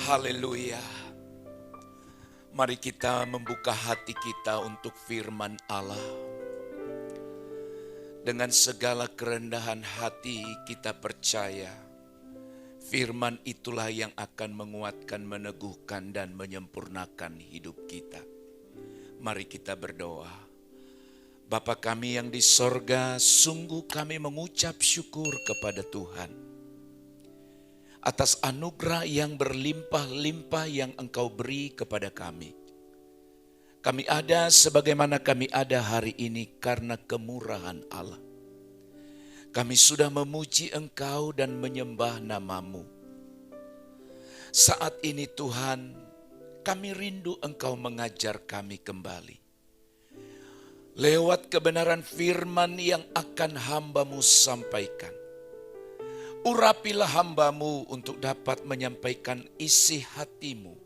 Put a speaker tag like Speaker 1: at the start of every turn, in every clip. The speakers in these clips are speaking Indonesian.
Speaker 1: Haleluya. Mari kita membuka hati kita untuk firman Allah. Dengan segala kerendahan hati kita percaya firman itulah yang akan menguatkan, meneguhkan dan menyempurnakan hidup kita. Mari kita berdoa. Bapa kami yang di sorga, sungguh kami mengucap syukur kepada Tuhan atas anugerah yang berlimpah-limpah yang Engkau beri kepada kami. Kami ada sebagaimana kami ada hari ini karena kemurahan Allah. Kami sudah memuji Engkau dan menyembah nama-Mu. Saat ini Tuhan, kami rindu Engkau mengajar kami kembali. Lewat kebenaran firman yang akan hamba-Mu sampaikan. Urapilah hamba-Mu untuk dapat menyampaikan isi hati-Mu.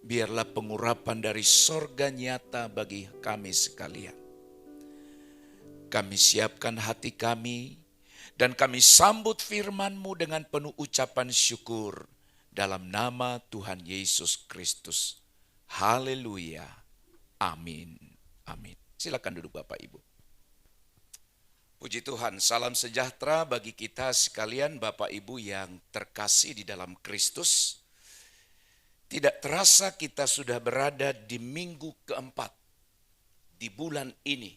Speaker 1: Biarlah pengurapan dari sorga nyata bagi kami sekalian. Kami siapkan hati kami dan kami sambut firman-Mu dengan penuh ucapan syukur dalam nama Tuhan Yesus Kristus. Haleluya. Amin. Amin. Silakan duduk Bapak Ibu. Puji Tuhan, salam sejahtera bagi kita sekalian Bapak Ibu yang terkasih di dalam Kristus. Tidak terasa kita sudah berada di minggu keempat di bulan ini.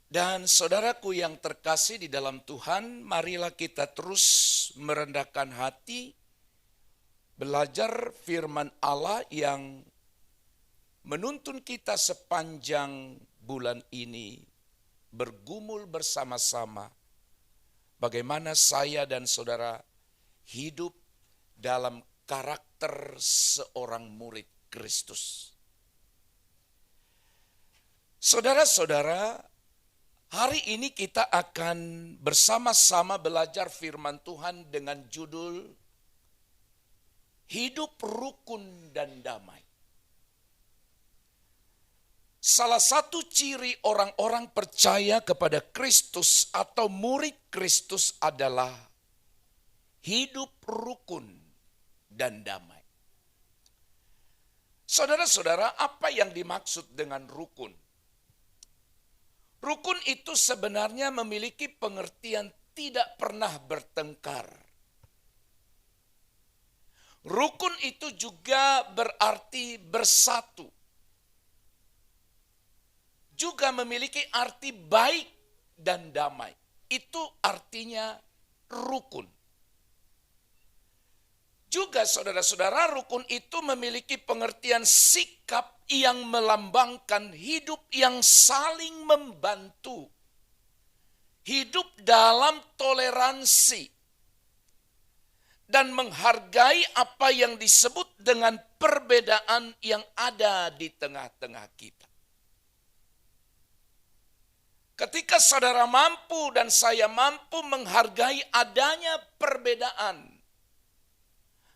Speaker 1: Dan saudaraku yang terkasih di dalam Tuhan, marilah kita terus merendahkan hati, belajar firman Allah yang menuntun kita sepanjang bulan ini, bergumul bersama-sama bagaimana saya dan saudara hidup dalam karakter seorang murid Kristus. Saudara-saudara, hari ini kita akan bersama-sama belajar firman Tuhan dengan judul Hidup Rukun dan Damai. Salah satu ciri orang-orang percaya kepada Kristus atau murid Kristus adalah hidup rukun dan damai. Saudara-saudara, apa yang dimaksud dengan rukun? Rukun itu sebenarnya memiliki pengertian tidak pernah bertengkar. Rukun itu juga berarti bersatu. Juga memiliki arti baik dan damai. Itu artinya rukun. Juga saudara-saudara, rukun itu memiliki pengertian sikap yang melambangkan hidup yang saling membantu. Hidup dalam toleransi. Dan menghargai apa yang disebut dengan perbedaan yang ada di tengah-tengah kita. Ketika saudara mampu dan saya mampu menghargai adanya perbedaan,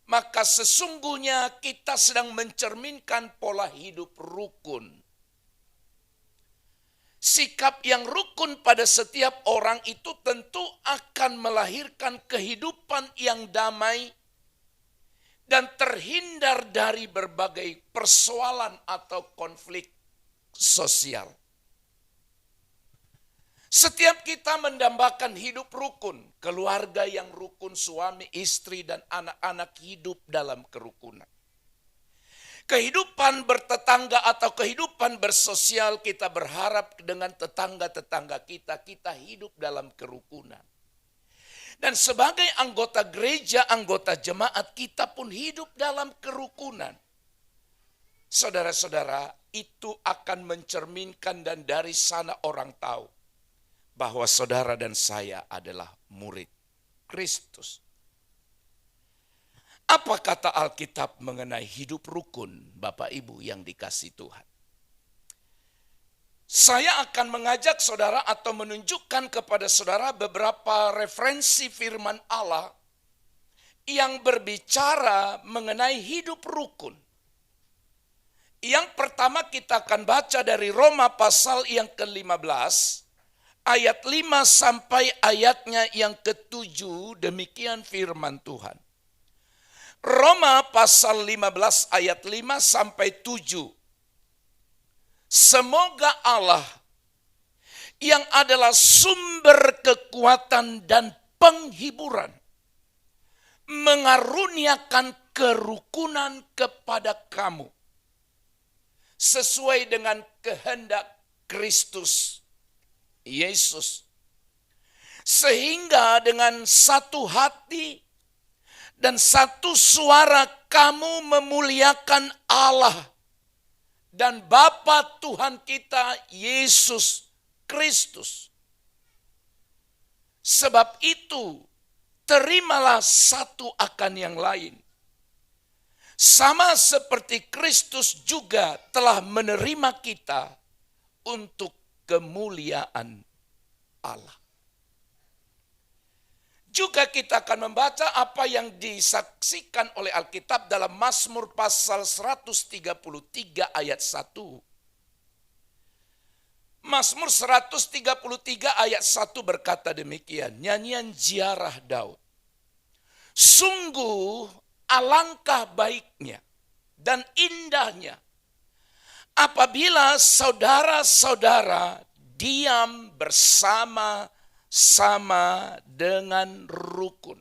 Speaker 1: maka sesungguhnya kita sedang mencerminkan pola hidup rukun. Sikap yang rukun pada setiap orang itu tentu akan melahirkan kehidupan yang damai dan terhindar dari berbagai persoalan atau konflik sosial. Setiap kita mendambakan hidup rukun, keluarga yang rukun, suami, istri, dan anak-anak hidup dalam kerukunan. Kehidupan bertetangga atau kehidupan bersosial kita berharap dengan tetangga-tetangga kita hidup dalam kerukunan. Dan sebagai anggota gereja, anggota jemaat kita pun hidup dalam kerukunan. Saudara-saudara, itu akan mencerminkan dan dari sana orang tahu bahwa saudara dan saya adalah murid Kristus. Apa kata Alkitab mengenai hidup rukun, Bapak Ibu yang dikasihi Tuhan? Saya akan mengajak saudara atau menunjukkan kepada saudara beberapa referensi firman Allah yang berbicara mengenai hidup rukun. Yang pertama kita akan baca dari Roma pasal yang ke-15, ayat 5 sampai ayatnya yang ke-7, demikian firman Tuhan. Roma pasal 15 ayat 5 sampai 7. Semoga Allah yang adalah sumber kekuatan dan penghiburan mengaruniakan kerukunan kepada kamu sesuai dengan kehendak Kristus Yesus, sehingga dengan satu hati dan satu suara kamu memuliakan Allah dan Bapa Tuhan kita Yesus Kristus. Sebab itu, terimalah satu akan yang lain. Sama seperti Kristus juga telah menerima kita untuk kemuliaan Allah. Juga kita akan membaca apa yang disaksikan oleh Alkitab dalam Mazmur pasal 133 ayat 1. Mazmur 133 ayat 1 berkata demikian, nyanyian ziarah Daud. Sungguh alangkah baiknya dan indahnya apabila saudara-saudara diam bersama-sama dengan rukun.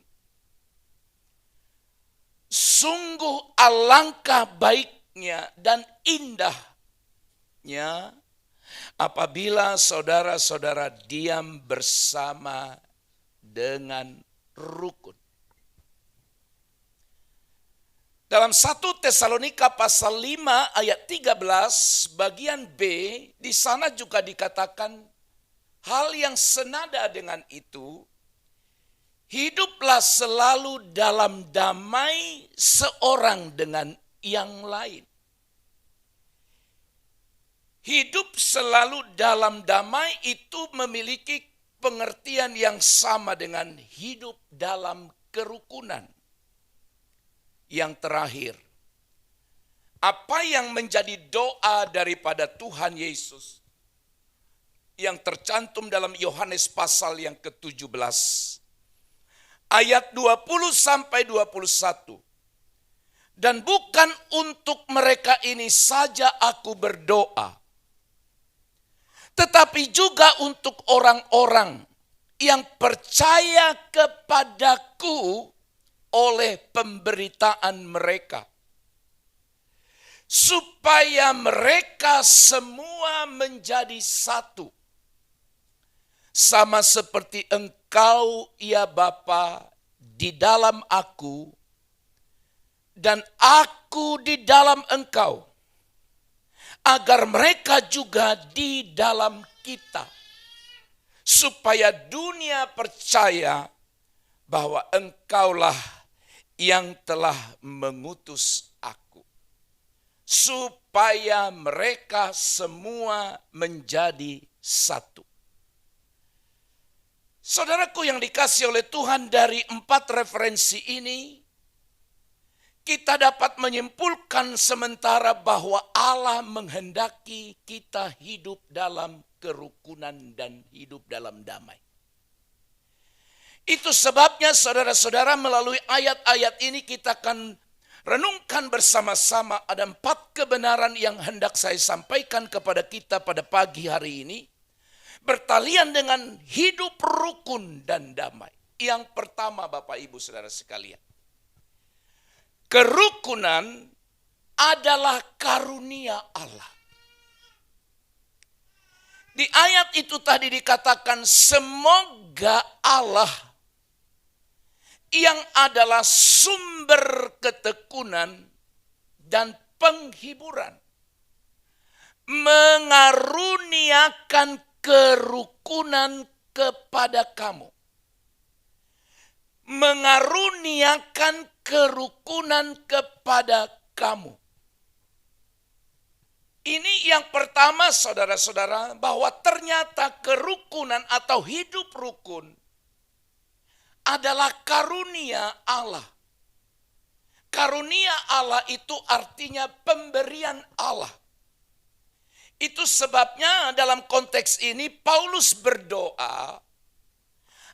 Speaker 1: Sungguh alangkah baiknya dan indahnya apabila saudara-saudara diam bersama dengan rukun. Dalam 1 Tesalonika pasal 5 ayat 13 bagian B, di sana juga dikatakan hal yang senada dengan itu, hiduplah selalu dalam damai seorang dengan yang lain. Hidup selalu dalam damai itu memiliki pengertian yang sama dengan hidup dalam kerukunan. Yang terakhir, apa yang menjadi doa daripada Tuhan Yesus yang tercantum dalam Yohanes pasal yang ke-17 ayat 20 sampai 21. Dan bukan untuk mereka ini saja aku berdoa, tetapi juga untuk orang-orang yang percaya kepadaku oleh pemberitaan mereka, supaya mereka semua menjadi satu, sama seperti Engkau ya Bapa di dalam aku dan aku di dalam Engkau, agar mereka juga di dalam kita, supaya dunia percaya bahwa Engkaulah yang telah mengutus aku, supaya mereka semua menjadi satu. Saudaraku yang dikasihi oleh Tuhan, dari 4 referensi ini, kita dapat menyimpulkan sementara bahwa Allah menghendaki kita hidup dalam kerukunan dan hidup dalam damai. Itu sebabnya saudara-saudara melalui ayat-ayat ini kita akan renungkan bersama-sama ada 4 kebenaran yang hendak saya sampaikan kepada kita pada pagi hari ini. Bertalian dengan hidup rukun dan damai. Yang pertama Bapak Ibu Saudara sekalian, kerukunan adalah karunia Allah. Di ayat itu tadi dikatakan semoga Allah yang adalah sumber ketekunan dan penghiburan mengaruniakan kerukunan kepada kamu. Mengaruniakan kerukunan kepada kamu. Ini yang pertama saudara-saudara, bahwa ternyata kerukunan atau hidup rukun adalah karunia Allah. Karunia Allah itu artinya pemberian Allah. Itu sebabnya dalam konteks ini Paulus berdoa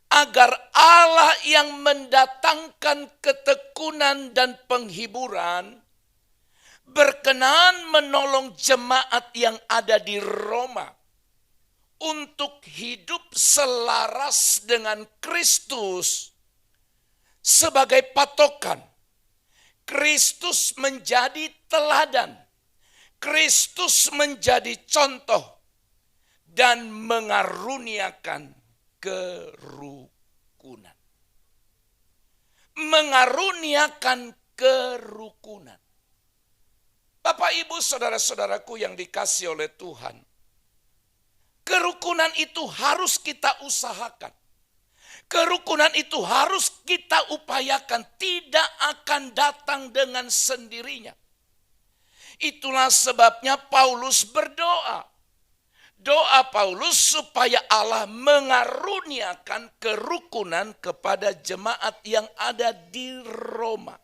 Speaker 1: agar Allah yang mendatangkan ketekunan dan penghiburan berkenan menolong jemaat yang ada di Roma untuk hidup selaras dengan Kristus sebagai patokan. Kristus menjadi teladan, Kristus menjadi contoh, dan mengaruniakan kerukunan. Mengaruniakan kerukunan. Bapak, Ibu, saudara-saudaraku yang dikasihi oleh Tuhan, kerukunan itu harus kita usahakan. Kerukunan itu harus kita upayakan, tidak akan datang dengan sendirinya. Itulah sebabnya Paulus berdoa. Doa Paulus supaya Allah mengaruniakan kerukunan kepada jemaat yang ada di Roma.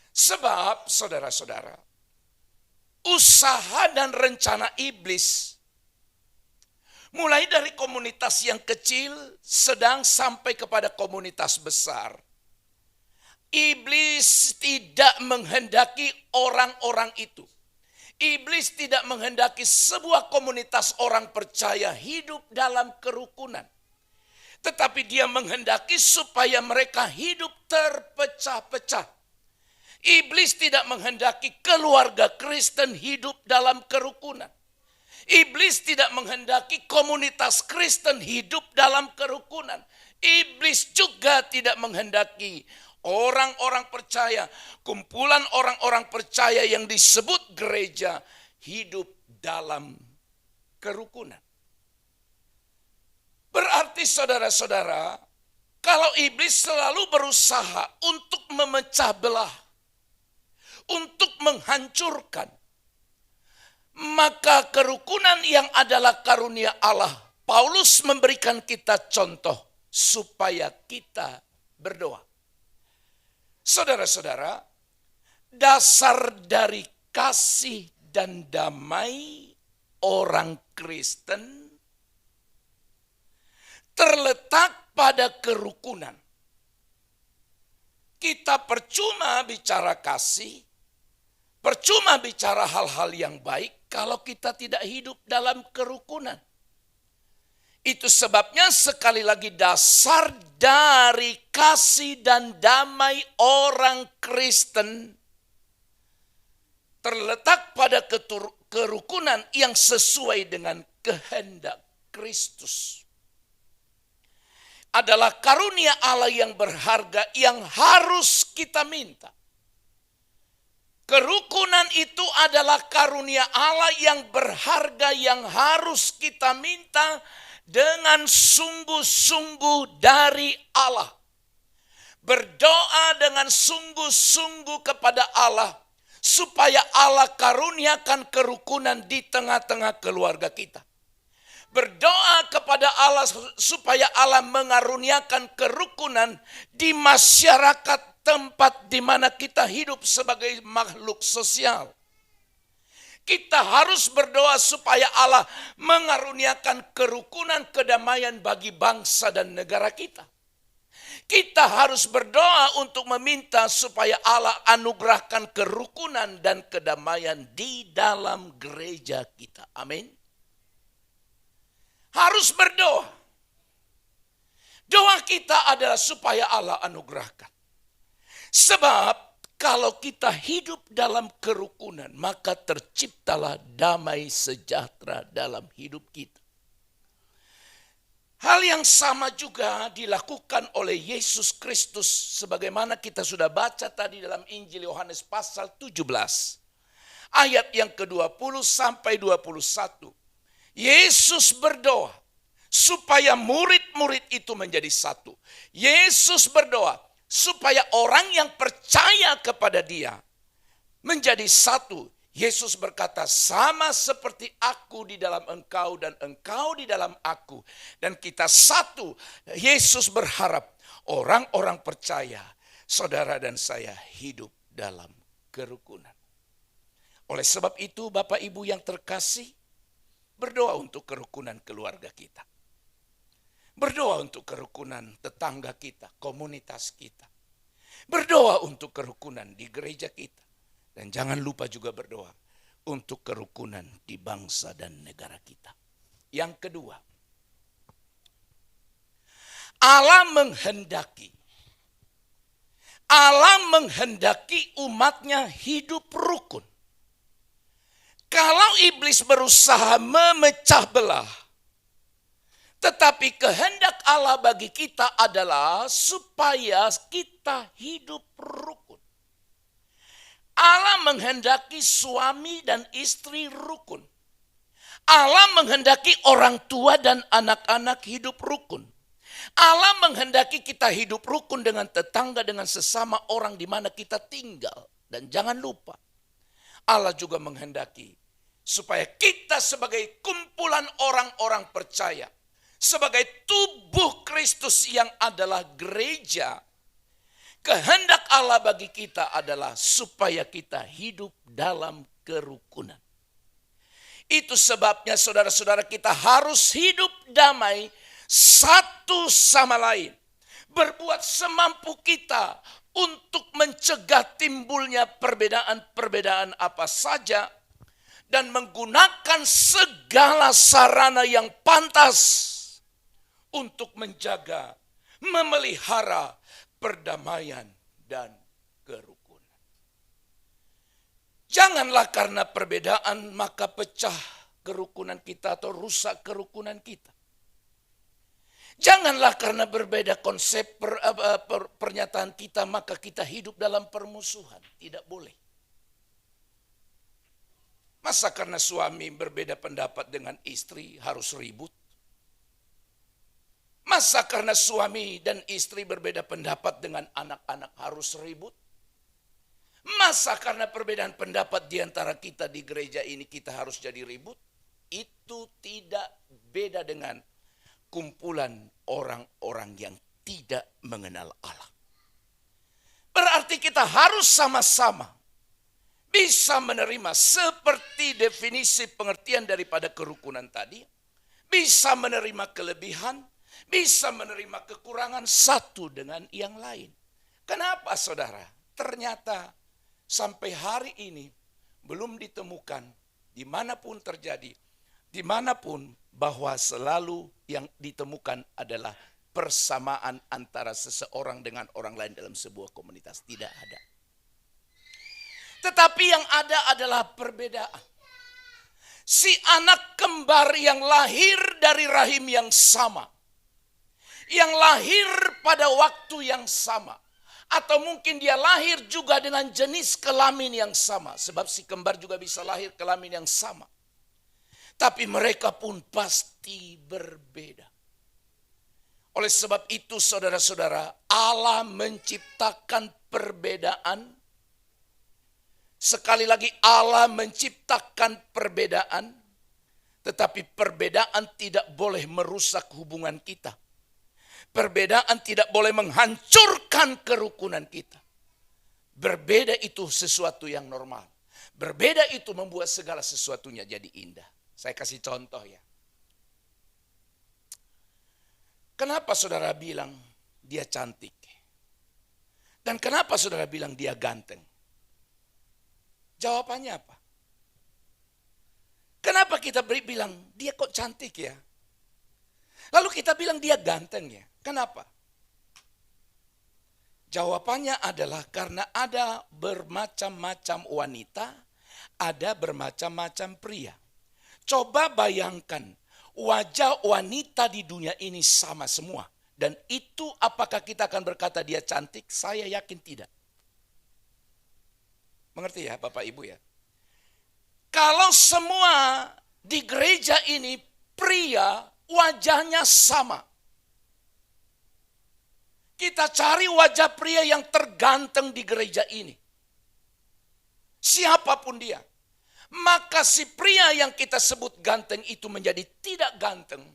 Speaker 1: Sebab, saudara-saudara, usaha dan rencana iblis, mulai dari komunitas yang kecil, sedang sampai kepada komunitas besar, iblis tidak menghendaki orang-orang itu. Iblis tidak menghendaki sebuah komunitas orang percaya hidup dalam kerukunan. Tetapi dia menghendaki supaya mereka hidup terpecah-pecah. Iblis tidak menghendaki keluarga Kristen hidup dalam kerukunan. Iblis tidak menghendaki komunitas Kristen hidup dalam kerukunan. Iblis juga tidak menghendaki orang-orang percaya, kumpulan orang-orang percaya yang disebut gereja hidup dalam kerukunan. Berarti saudara-saudara, kalau iblis selalu berusaha untuk memecah belah, untuk menghancurkan, maka kerukunan yang adalah karunia Allah, Paulus memberikan kita contoh supaya kita berdoa. Saudara-saudara, dasar dari kasih dan damai orang Kristen terletak pada kerukunan. Kita percuma bicara kasih, percuma bicara hal-hal yang baik kalau kita tidak hidup dalam kerukunan. Itu sebabnya sekali lagi dasar dari kasih dan damai orang Kristen terletak pada kerukunan yang sesuai dengan kehendak Kristus. Adalah karunia Allah yang berharga yang harus kita minta. Kerukunan itu adalah karunia Allah yang berharga yang harus kita minta dengan sungguh-sungguh dari Allah. Berdoa dengan sungguh-sungguh kepada Allah supaya Allah karuniakan kerukunan di tengah-tengah keluarga kita. Berdoa kepada Allah supaya Allah mengaruniakan kerukunan di masyarakat tempat di mana kita hidup sebagai makhluk sosial. Kita harus berdoa supaya Allah mengaruniakan kerukunan kedamaian bagi bangsa dan negara kita. Kita harus berdoa untuk meminta supaya Allah anugerahkan kerukunan dan kedamaian di dalam gereja kita. Amin. Harus berdoa. Doa kita adalah supaya Allah anugerahkan. Sebab kalau kita hidup dalam kerukunan, maka terciptalah damai sejahtera dalam hidup kita. Hal yang sama juga dilakukan oleh Yesus Kristus sebagaimana kita sudah baca tadi dalam Injil Yohanes pasal 17. Ayat yang ke-20 sampai 21. Yesus berdoa supaya murid-murid itu menjadi satu. Yesus berdoa supaya orang yang percaya kepada dia menjadi satu. Yesus berkata, sama seperti aku di dalam engkau dan engkau di dalam aku. Dan kita satu. Yesus berharap orang-orang percaya, saudara dan saya hidup dalam kerukunan. Oleh sebab itu Bapak Ibu yang terkasih, berdoa untuk kerukunan keluarga kita. Berdoa untuk kerukunan tetangga kita, komunitas kita. Berdoa untuk kerukunan di gereja kita. Dan jangan lupa juga berdoa untuk kerukunan di bangsa dan negara kita. Yang kedua, Allah menghendaki umatnya hidup rukun. Kalau iblis berusaha memecah belah, tetapi kehendak Allah bagi kita adalah supaya kita hidup rukun. Allah menghendaki suami dan istri rukun. Allah menghendaki orang tua dan anak-anak hidup rukun. Allah menghendaki kita hidup rukun dengan tetangga, dengan sesama orang di mana kita tinggal. Dan jangan lupa, Allah juga menghendaki supaya kita sebagai kumpulan orang-orang percaya, sebagai tubuh Kristus yang adalah gereja, kehendak Allah bagi kita adalah supaya kita hidup dalam kerukunan. Itu sebabnya saudara-saudara kita harus hidup damai satu sama lain. Berbuat semampu kita untuk mencegah timbulnya perbedaan-perbedaan apa saja. Dan menggunakan segala sarana yang pantas untuk menjaga, memelihara perdamaian dan kerukunan. Janganlah karena perbedaan maka pecah kerukunan kita atau rusak kerukunan kita. Janganlah karena berbeda konsep pernyataan kita maka kita hidup dalam permusuhan. Tidak boleh. Masa karena suami berbeda pendapat dengan istri harus ribut? Masa karena suami dan istri berbeda pendapat dengan anak-anak harus ribut? Masa karena perbedaan pendapat di antara kita di gereja ini kita harus jadi ribut? Itu tidak beda dengan kumpulan orang-orang yang tidak mengenal Allah. Berarti kita harus sama-sama bisa menerima seperti definisi pengertian daripada kerukunan tadi. Bisa menerima kelebihan, bisa menerima kekurangan satu dengan yang lain. Kenapa saudara? Ternyata sampai hari ini belum ditemukan dimanapun terjadi, dimanapun bahwa selalu yang ditemukan adalah persamaan antara seseorang dengan orang lain dalam sebuah komunitas. Tidak ada. Tetapi yang ada adalah perbedaan. Si anak kembar yang lahir dari rahim yang sama, yang lahir pada waktu yang sama, atau mungkin dia lahir juga dengan jenis kelamin yang sama, sebab si kembar juga bisa lahir kelamin yang sama. Tapi mereka pun pasti berbeda. Oleh sebab itu saudara-saudara, Allah menciptakan perbedaan. Sekali lagi Allah menciptakan perbedaan, tetapi perbedaan tidak boleh merusak hubungan kita. Perbedaan tidak boleh menghancurkan kerukunan kita. Berbeda itu sesuatu yang normal. Berbeda itu membuat segala sesuatunya jadi indah. Saya kasih contoh ya. Kenapa saudara bilang dia cantik? Dan kenapa saudara bilang dia ganteng? Jawabannya apa? Kenapa kita bilang dia kok cantik ya? Lalu kita bilang dia ganteng ya. Kenapa? Jawabannya adalah karena ada bermacam-macam wanita, ada bermacam-macam pria. Coba bayangkan, wajah wanita di dunia ini sama semua. Dan itu apakah kita akan berkata dia cantik? Saya yakin tidak. Mengerti ya Bapak Ibu ya? Kalau semua di gereja ini pria wajahnya sama. Kita cari wajah pria yang terganteng di gereja ini. Siapapun dia. Maka si pria yang kita sebut ganteng itu menjadi tidak ganteng.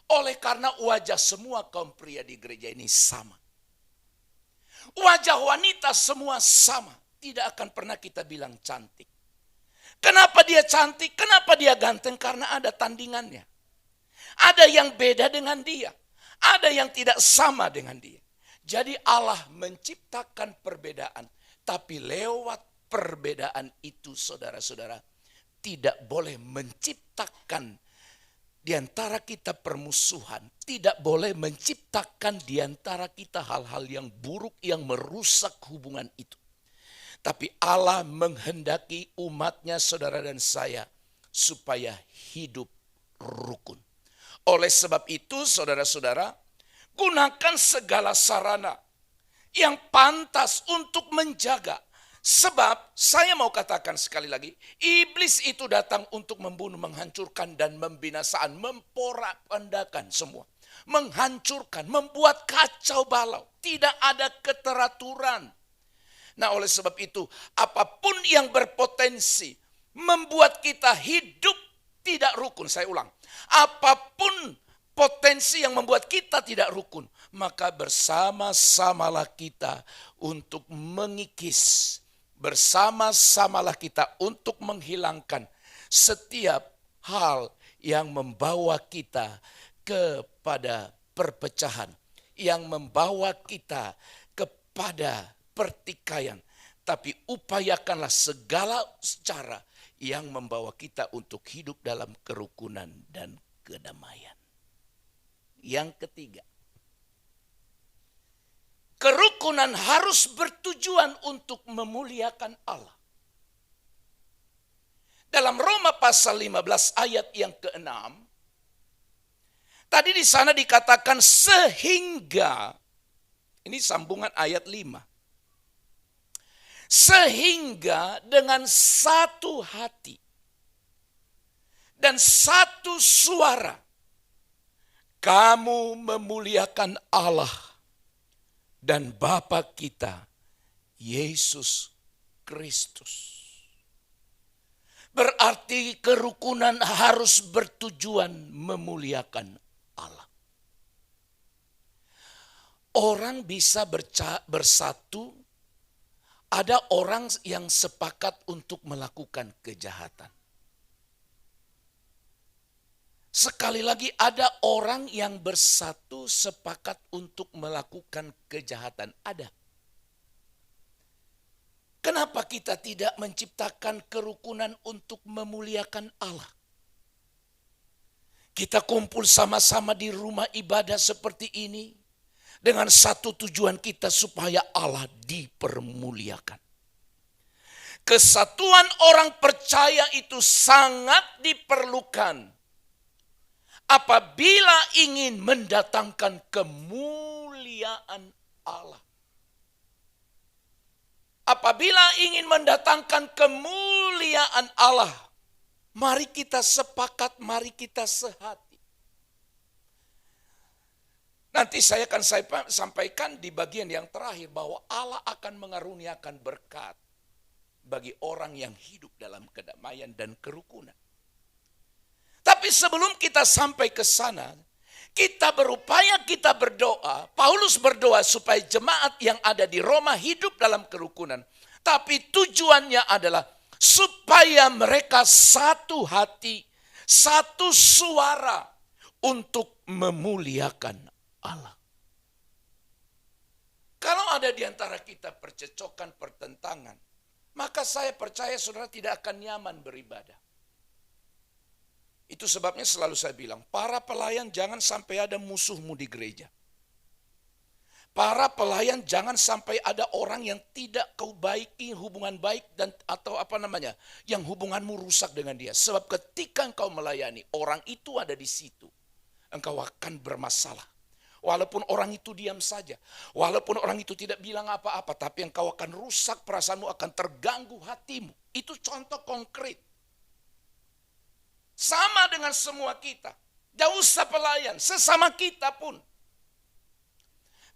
Speaker 1: Oleh karena wajah semua kaum pria di gereja ini sama. Wajah wanita semua sama. Tidak akan pernah kita bilang cantik. Kenapa dia cantik? Kenapa dia ganteng? Karena ada tandingannya. Ada yang beda dengan dia. Ada yang tidak sama dengan dia. Jadi Allah menciptakan perbedaan. Tapi lewat perbedaan itu saudara-saudara, tidak boleh menciptakan di antara kita permusuhan. Tidak boleh menciptakan di antara kita hal-hal yang buruk yang merusak hubungan itu. Tapi Allah menghendaki umatnya saudara dan saya supaya hidup rukun. Oleh sebab itu saudara-saudara, gunakan segala sarana yang pantas untuk menjaga. Sebab saya mau katakan sekali lagi, iblis itu datang untuk membunuh, menghancurkan dan membinasaan, memporak-pondakan semua. Menghancurkan, membuat kacau balau. Tidak ada keteraturan. Nah, oleh sebab itu, apapun yang berpotensi membuat kita hidup tidak rukun, saya ulang. Apapun potensi yang membuat kita tidak rukun, maka bersama-samalah kita untuk mengikis. Bersama-samalah kita untuk menghilangkan setiap hal yang membawa kita kepada perpecahan, yang membawa kita kepada pertikaian. Tapi upayakanlah segala cara yang membawa kita untuk hidup dalam kerukunan dan kedamaian. Yang ketiga, kerukunan harus bertujuan untuk memuliakan Allah. Dalam Roma pasal 15 ayat yang ke-6, tadi di sana dikatakan sehingga, ini sambungan ayat 5. Sehingga dengan satu hati dan satu suara kamu memuliakan Allah dan Bapa kita, Yesus Kristus. Berarti kerukunan harus bertujuan memuliakan Allah. Orang bisa bersatu. Ada orang yang sepakat untuk melakukan kejahatan. Sekali lagi, ada orang yang bersatu sepakat untuk melakukan kejahatan. Ada. Kenapa kita tidak menciptakan kerukunan untuk memuliakan Allah? Kita kumpul sama-sama di rumah ibadah seperti ini. Dengan satu tujuan kita supaya Allah dipermuliakan. Kesatuan orang percaya itu sangat diperlukan apabila ingin mendatangkan kemuliaan Allah. Apabila ingin mendatangkan kemuliaan Allah, mari kita sepakat, mari kita sehati. Nanti saya akan sampaikan di bagian yang terakhir bahwa Allah akan mengaruniakan berkat bagi orang yang hidup dalam kedamaian dan kerukunan. Tapi sebelum kita sampai ke sana, kita berupaya, kita berdoa. Paulus berdoa supaya jemaat yang ada di Roma hidup dalam kerukunan. Tapi tujuannya adalah supaya mereka satu hati, satu suara untuk memuliakan Allah. Kalau ada di antara kita percecokan, pertentangan, maka saya percaya saudara tidak akan nyaman beribadah. Itu sebabnya selalu saya bilang, para pelayan jangan sampai ada musuhmu di gereja. Para pelayan jangan sampai ada orang yang tidak kau baiki hubungan baik dan atau yang hubunganmu rusak dengan dia. Sebab ketika engkau melayani, orang itu ada di situ, engkau akan bermasalah. Walaupun orang itu diam saja, walaupun orang itu tidak bilang apa-apa, tapi engkau akan rusak, perasaanmu akan terganggu, hatimu. Itu contoh konkret. Sama dengan semua kita. Tidak usah pelayan, sesama kita pun.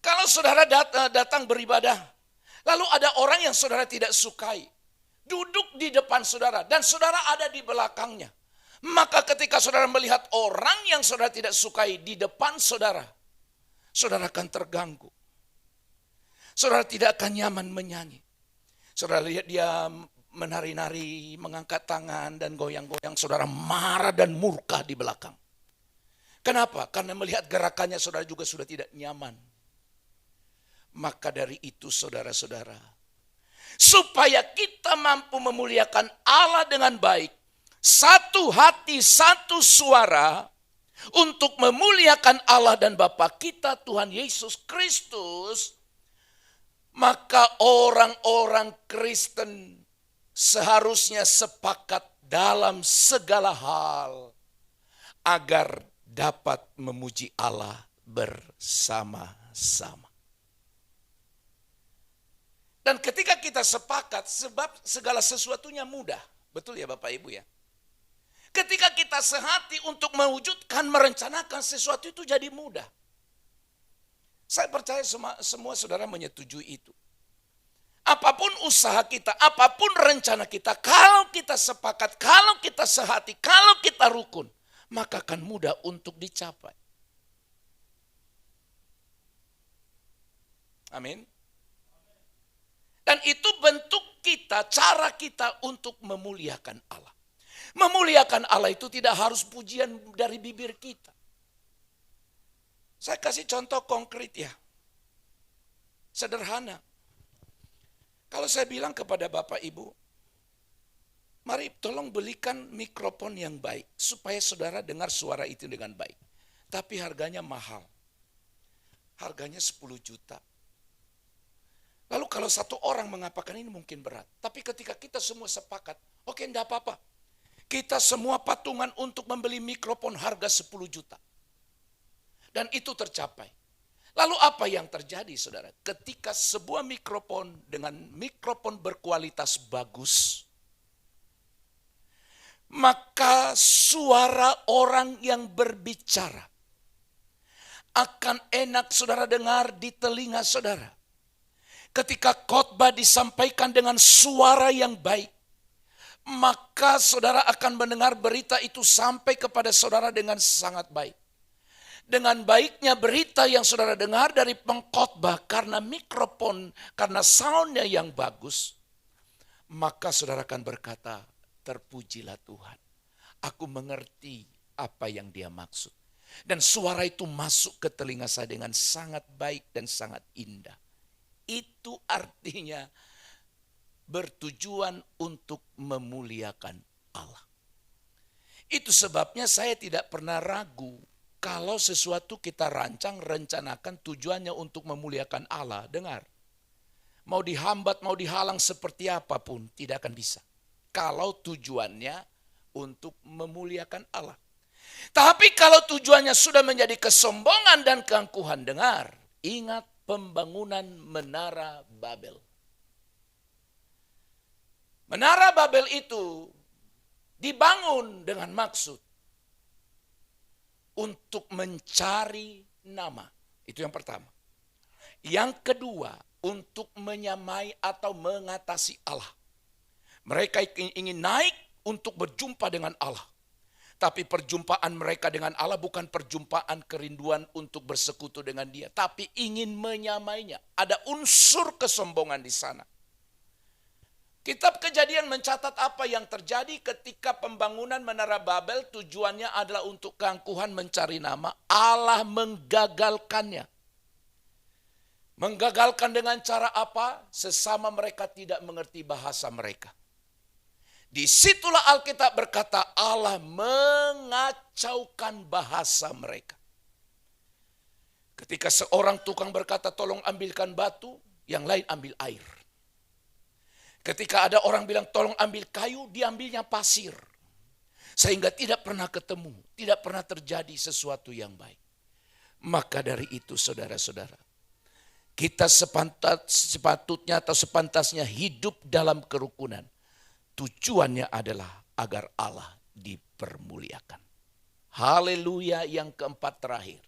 Speaker 1: Kalau saudara datang beribadah, lalu ada orang yang saudara tidak sukai, duduk di depan saudara, dan saudara ada di belakangnya. Maka ketika saudara melihat orang yang saudara tidak sukai di depan saudara, saudara akan terganggu. Saudara tidak akan nyaman menyanyi. Saudara lihat dia menari-nari, mengangkat tangan dan goyang-goyang. Saudara marah dan murka di belakang. Kenapa? Karena melihat gerakannya saudara juga sudah tidak nyaman. Maka dari itu saudara-saudara, supaya kita mampu memuliakan Allah dengan baik, satu hati, satu suara, untuk memuliakan Allah dan Bapa kita Tuhan Yesus Kristus, maka orang-orang Kristen seharusnya sepakat dalam segala hal agar dapat memuji Allah bersama-sama. Dan ketika kita sepakat, sebab segala sesuatunya mudah. Betul ya Bapak Ibu ya? Ketika kita sehati untuk mewujudkan, merencanakan sesuatu itu jadi mudah. Saya percaya semua saudara menyetujui itu. Apapun usaha kita, apapun rencana kita, kalau kita sepakat, kalau kita sehati, kalau kita rukun, maka akan mudah untuk dicapai. Amin. Dan itu bentuk kita, cara kita untuk memuliakan Allah. Memuliakan Allah itu tidak harus pujian dari bibir kita. Saya kasih contoh konkret ya. Sederhana. Kalau saya bilang kepada Bapak Ibu, mari tolong belikan mikrofon yang baik, supaya saudara dengar suara itu dengan baik. Tapi harganya mahal. Harganya 10 juta. Lalu kalau satu orang mengatakan ini mungkin berat. Tapi ketika kita semua sepakat, oke enggak apa-apa. Kita semua patungan untuk membeli mikrofon harga 10 juta. Dan itu tercapai. Lalu apa yang terjadi saudara? Ketika sebuah mikrofon dengan mikrofon berkualitas bagus, maka suara orang yang berbicara akan enak saudara dengar di telinga saudara. Ketika khotbah disampaikan dengan suara yang baik, maka saudara akan mendengar berita itu sampai kepada saudara dengan sangat baik. Dengan baiknya berita yang saudara dengar dari pengkhotbah karena mikrofon, karena soundnya yang bagus, maka saudara akan berkata, terpujilah Tuhan. Aku mengerti apa yang dia maksud. Dan suara itu masuk ke telinga saya dengan sangat baik dan sangat indah. Itu artinya bertujuan untuk memuliakan Allah. Itu sebabnya saya tidak pernah ragu kalau sesuatu kita rancang, rencanakan tujuannya untuk memuliakan Allah. Dengar, mau dihambat, mau dihalang seperti apapun tidak akan bisa. Kalau tujuannya untuk memuliakan Allah. Tapi kalau tujuannya sudah menjadi kesombongan dan keangkuhan, dengar, ingat pembangunan Menara Babel. Menara Babel itu dibangun dengan maksud untuk mencari nama. Itu yang pertama. Yang kedua, untuk menyamai atau mengatasi Allah. Mereka ingin naik untuk berjumpa dengan Allah. Tapi perjumpaan mereka dengan Allah bukan perjumpaan kerinduan untuk bersekutu dengan dia. Tapi ingin menyamainya. Ada unsur kesombongan di sana. Kitab Kejadian mencatat apa yang terjadi ketika pembangunan Menara Babel tujuannya adalah untuk keangkuhan mencari nama. Allah menggagalkannya. Menggagalkan dengan cara apa? Sesama mereka tidak mengerti bahasa mereka. Disitulah Alkitab berkata Allah mengacaukan bahasa mereka. Ketika seorang tukang berkata tolong ambilkan batu, yang lain ambil air. Ketika ada orang bilang tolong ambil kayu, diambilnya pasir. Sehingga tidak pernah ketemu, tidak pernah terjadi sesuatu yang baik. Maka dari itu saudara-saudara, kita sepatutnya atau sepantasnya hidup dalam kerukunan. Tujuannya adalah agar Allah dipermuliakan. Haleluya. Yang keempat terakhir.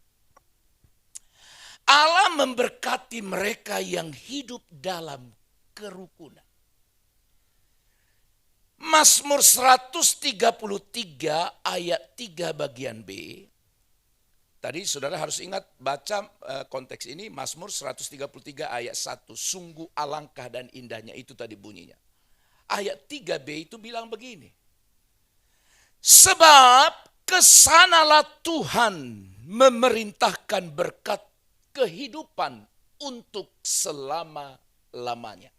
Speaker 1: Allah memberkati mereka yang hidup dalam kerukunan. Mazmur 133 ayat 3 bagian B. Tadi saudara harus ingat baca konteks ini. Mazmur 133 ayat 1. Sungguh alangkah dan indahnya, itu tadi bunyinya. Ayat 3b itu bilang begini. Sebab kesanalah Tuhan memerintahkan berkat kehidupan untuk selama-lamanya.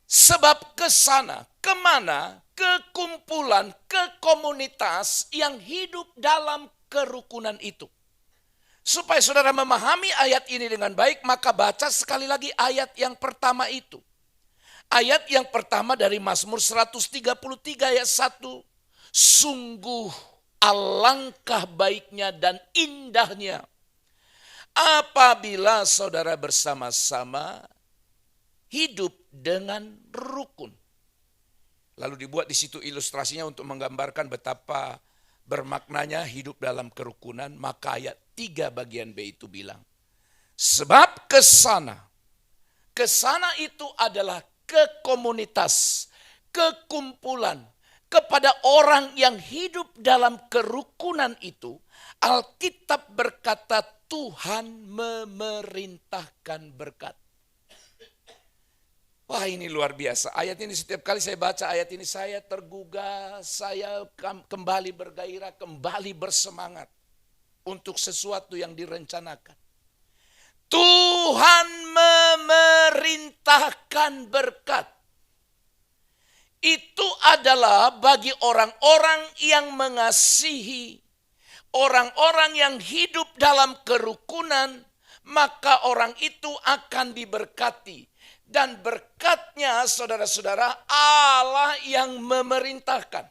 Speaker 1: Sebab ke sana, kemana? Ke kumpulan, ke komunitas yang hidup dalam kerukunan itu. Supaya saudara memahami ayat ini dengan baik, maka baca sekali lagi ayat yang pertama itu. Ayat yang pertama dari Mazmur 133 ayat 1. Sungguh alangkah baiknya dan indahnya apabila saudara bersama-sama hidup dengan rukun. Lalu dibuat di situ ilustrasinya untuk menggambarkan betapa bermaknanya hidup dalam kerukunan. Maka ayat 3 bagian B itu bilang, sebab kesana itu adalah ke komunitas, ke kumpulan, kepada orang yang hidup dalam kerukunan itu. Alkitab berkata Tuhan memerintahkan berkat. Wah, ini luar biasa. Ayat ini setiap kali saya baca ayat ini saya tergugah, saya kembali bergairah, kembali bersemangat untuk sesuatu yang direncanakan. Tuhan memerintahkan berkat. Itu adalah bagi orang-orang yang mengasihi, orang-orang yang hidup dalam kerukunan, maka orang itu akan diberkati. Dan berkatnya saudara-saudara, Allah yang memerintahkan,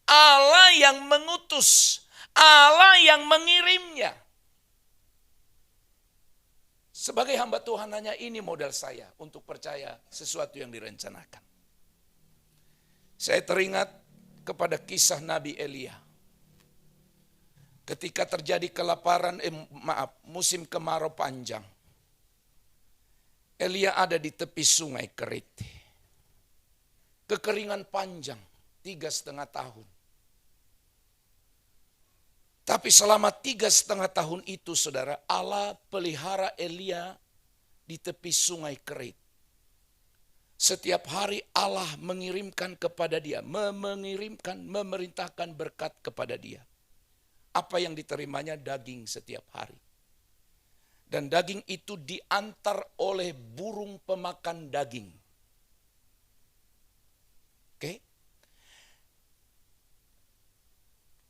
Speaker 1: Allah yang mengutus, Allah yang mengirimnya. Sebagai hamba Tuhan hanya ini modal saya untuk percaya sesuatu yang direncanakan. Saya teringat kepada kisah Nabi Elia. Ketika terjadi kelaparan, musim kemarau panjang. Elia ada di tepi sungai Kerit. Kekeringan panjang, 3,5 tahun. Tapi selama 3,5 tahun itu saudara, Allah pelihara Elia di tepi sungai Kerit. Setiap hari Allah mengirimkan kepada dia, memerintahkan berkat kepada dia. Apa yang diterimanya? Daging setiap hari. Dan daging itu diantar oleh burung pemakan daging. Oke?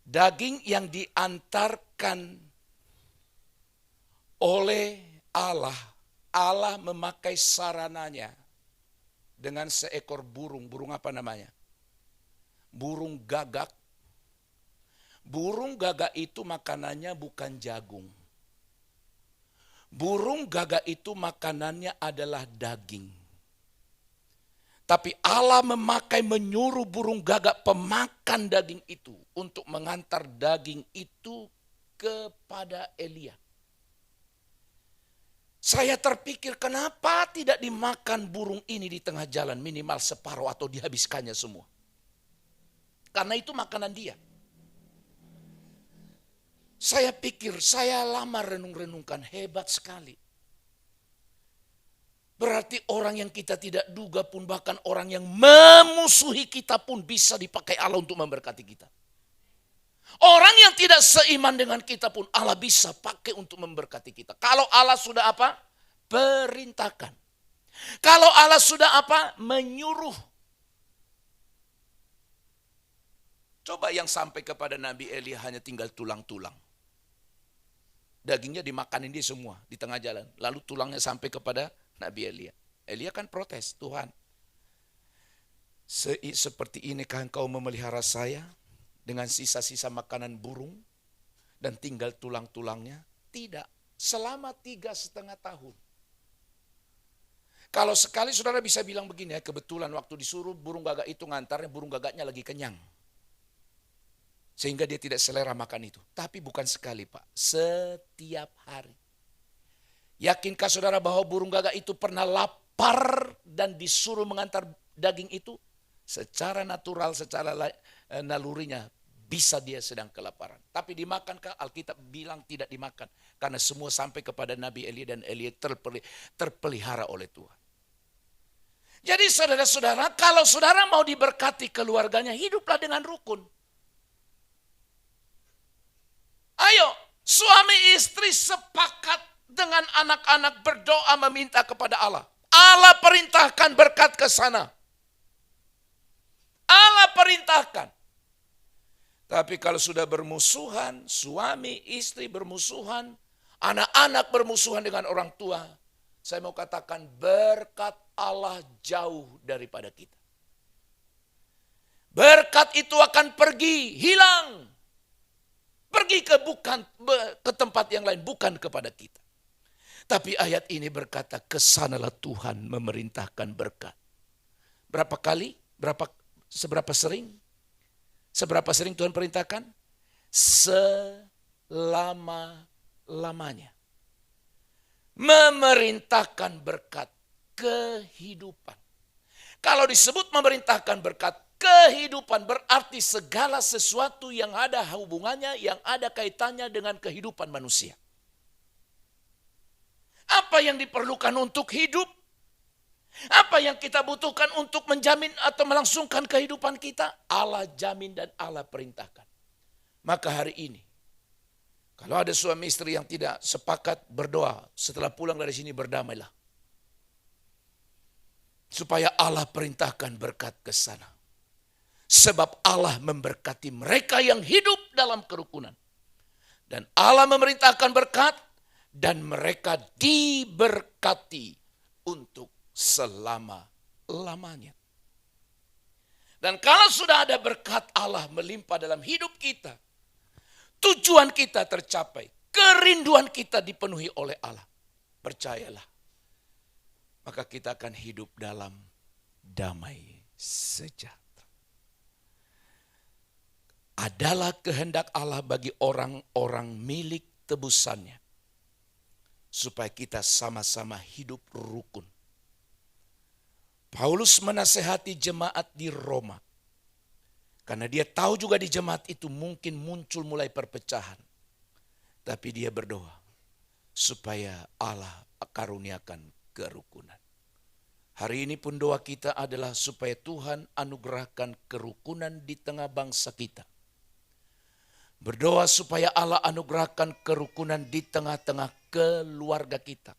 Speaker 1: Daging yang diantarkan oleh Allah. Allah memakai sarananya dengan seekor burung. Burung apa namanya? Burung gagak. Burung gagak itu makanannya bukan jagung. Burung gagak itu makanannya adalah daging. Tapi Allah menyuruh burung gagak pemakan daging itu untuk mengantar daging itu kepada Elia. Saya terpikir kenapa tidak dimakan burung ini di tengah jalan minimal separuh atau dihabiskannya semua. Karena itu makanan dia. Saya pikir, saya lama renung-renungkan, hebat sekali. Berarti orang yang kita tidak duga pun, bahkan orang yang memusuhi kita pun bisa dipakai Allah untuk memberkati kita. Orang yang tidak seiman dengan kita pun Allah bisa pakai untuk memberkati kita. Kalau Allah sudah apa? Perintahkan. Kalau Allah sudah apa? Menyuruh. Coba yang sampai kepada Nabi Elia hanya tinggal tulang-tulang. Dagingnya dimakanin dia semua di tengah jalan. Lalu tulangnya sampai kepada Nabi Elia. Elia kan protes, Tuhan, seperti inikah engkau memelihara saya dengan sisa-sisa makanan burung dan tinggal tulang-tulangnya? Tidak, selama 3,5 tahun. Kalau sekali saudara bisa bilang begini ya, kebetulan waktu disuruh burung gagak itu ngantarnya, burung gagaknya lagi kenyang. Sehingga dia tidak selera makan itu. Tapi bukan sekali Pak, setiap hari. Yakinkah saudara bahwa burung gagak itu pernah lapar dan disuruh mengantar daging itu? Secara natural, secara nalurinya bisa dia sedang kelaparan. Tapi dimakankah? Alkitab bilang tidak dimakan. Karena semua sampai kepada Nabi Elia dan Elia terpelihara oleh Tuhan. Jadi saudara-saudara, kalau saudara mau diberkati keluarganya, hiduplah dengan rukun. Ayo, suami istri sepakat dengan anak-anak berdoa meminta kepada Allah. Allah perintahkan berkat ke sana. Allah perintahkan. Tapi kalau sudah bermusuhan, suami istri bermusuhan, anak-anak bermusuhan dengan orang tua, saya mau katakan berkat Allah jauh daripada kita. Berkat itu akan pergi, hilang. Pergi ke tempat yang lain, bukan kepada kita. Tapi ayat ini berkata, kesanalah Tuhan memerintahkan berkat. Berapa kali? Seberapa sering? Seberapa sering Tuhan perintahkan? Selama-lamanya. Memerintahkan berkat kehidupan. Kalau disebut memerintahkan berkat kehidupan, berarti segala sesuatu yang ada hubungannya, yang ada kaitannya dengan kehidupan manusia. Apa yang diperlukan untuk hidup? Apa yang kita butuhkan untuk menjamin atau melangsungkan kehidupan kita? Allah jamin dan Allah perintahkan. Maka hari ini, kalau ada suami istri yang tidak sepakat, berdoa. Setelah pulang dari sini berdamailah. Supaya Allah perintahkan berkat ke sana. Sebab Allah memberkati mereka yang hidup dalam kerukunan. Dan Allah memerintahkan berkat dan mereka diberkati untuk selama-lamanya. Dan kalau sudah ada berkat Allah melimpah dalam hidup kita, tujuan kita tercapai, kerinduan kita dipenuhi oleh Allah. Percayalah, maka kita akan hidup dalam damai sejahtera. Adalah kehendak Allah bagi orang-orang milik tebusannya, supaya kita sama-sama hidup rukun. Paulus menasehati jemaat di Roma, karena dia tahu juga di jemaat itu mungkin muncul mulai perpecahan. Tapi dia berdoa supaya Allah karuniakan kerukunan. Hari ini pun doa kita adalah supaya Tuhan anugerahkan kerukunan di tengah bangsa kita. Berdoa supaya Allah anugerahkan kerukunan di tengah-tengah keluarga kita.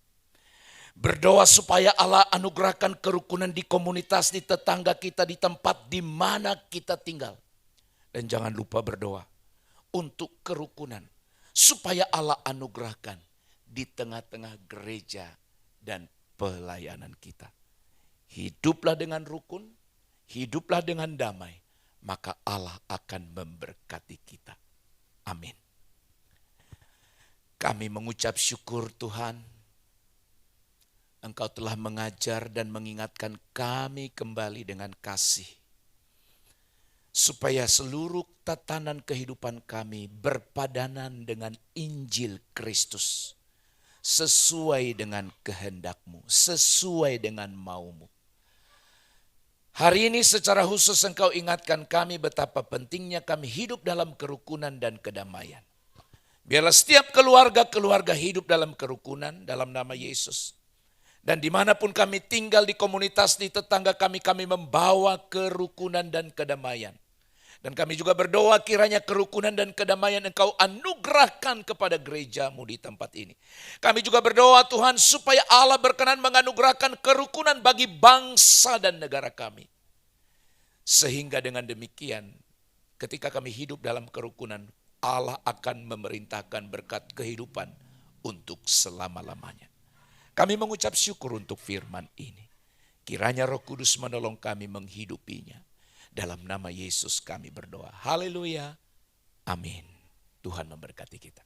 Speaker 1: Berdoa supaya Allah anugerahkan kerukunan di komunitas, di tetangga kita, di tempat di mana kita tinggal. Dan jangan lupa berdoa untuk kerukunan supaya Allah anugerahkan di tengah-tengah gereja dan pelayanan kita. Hiduplah dengan rukun, hiduplah dengan damai, maka Allah akan memberkati kita. Amin. Kami mengucap syukur Tuhan, Engkau telah mengajar dan mengingatkan kami kembali dengan kasih. Supaya seluruh tatanan kehidupan kami berpadanan dengan Injil Kristus. Sesuai dengan kehendak-Mu, sesuai dengan mau-Mu. Hari ini secara khusus Engkau ingatkan kami betapa pentingnya kami hidup dalam kerukunan dan kedamaian. Biarlah setiap keluarga hidup dalam kerukunan dalam nama Yesus. Dan dimanapun kami tinggal di komunitas, di tetangga kami membawa kerukunan dan kedamaian. Dan kami juga berdoa kiranya kerukunan dan kedamaian Engkau anugerahkan kepada gereja-Mu di tempat ini. Kami juga berdoa Tuhan supaya Allah berkenan menganugerahkan kerukunan bagi bangsa dan negara kami. Sehingga dengan demikian ketika kami hidup dalam kerukunan, Allah akan memerintahkan berkat kehidupan untuk selama-lamanya. Kami mengucap syukur untuk firman ini. Kiranya Roh Kudus menolong kami menghidupinya. Dalam nama Yesus kami berdoa. Haleluya. Amin. Tuhan memberkati kita.